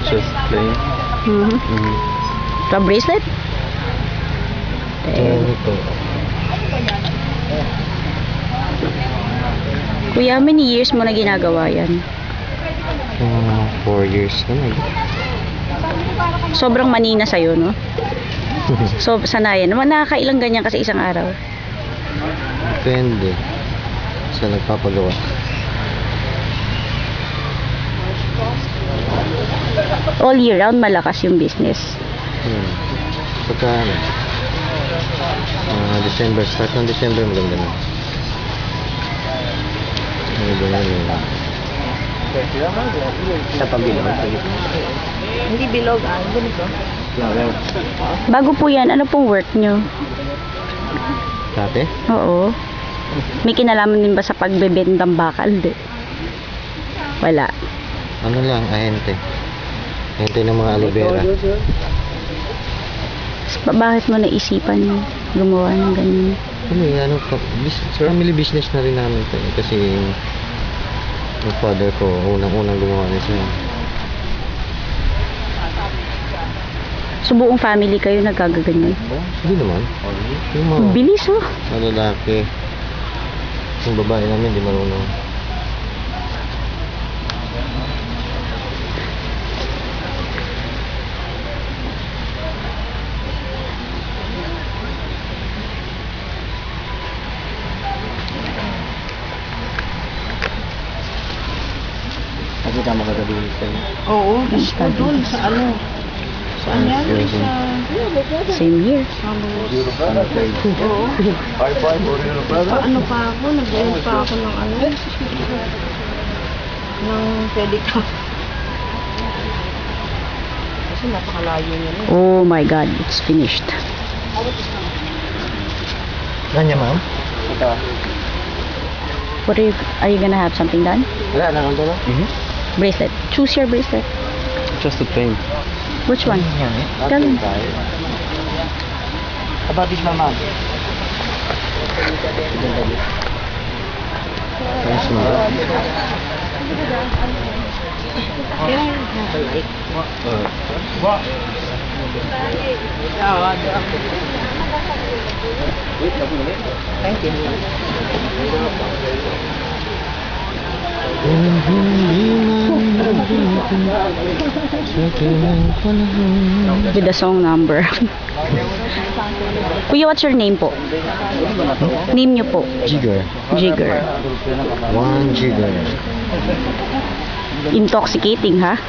Just plain. The bracelet? Ito. Kuya, how many years mo na ginagawa yan? 4 years na. Sobrang manina sa'yo, no? So, sanayan. Nakakailang ganyan kasi isang araw? Depende sa nagpapagawa. All year round, malakas yung business. Pagka December, start ng December, maganda na. Sa pabilog. Hindi bilog, ganito. Bago po yan, ano pong work nyo? Dati? Oo. May kinalaman din ba sa pagbebendang bakal? Di? Wala. Ano lang, ahente. Ahente ng mga aloe vera. Bakit mo naisipan gumawa ng ganyan? Family business na rin namin ito. Kasi yung father ko, unang-unang gumawa nito. So buong family kayo nagkagaganyan? Hindi naman. Yung mga Bilis oh. lalaki. Yung babae namin, di marunong. Nakita mo kagabi sa'yo? Oo, gusto doon sa ano. Saan yan? Same year. Oo. Ano pa ako? Nag-end pa ako ng ano? Ng pedicab. Kasi napakalayo niya. Oh my God, it's finished. Kanya, ma'am? Ito. What are you gonna have something done? Wala, nakang tulong? Bracelet. Choose your bracelet. Just a plain. Which one? Tell me. About this, ma'am? Thanks, ma'am. Thank you. With the song number. Kuya, what's your name po? Name nyo po. Jigger. Jigger. 1 jigger. Intoxicating, ha?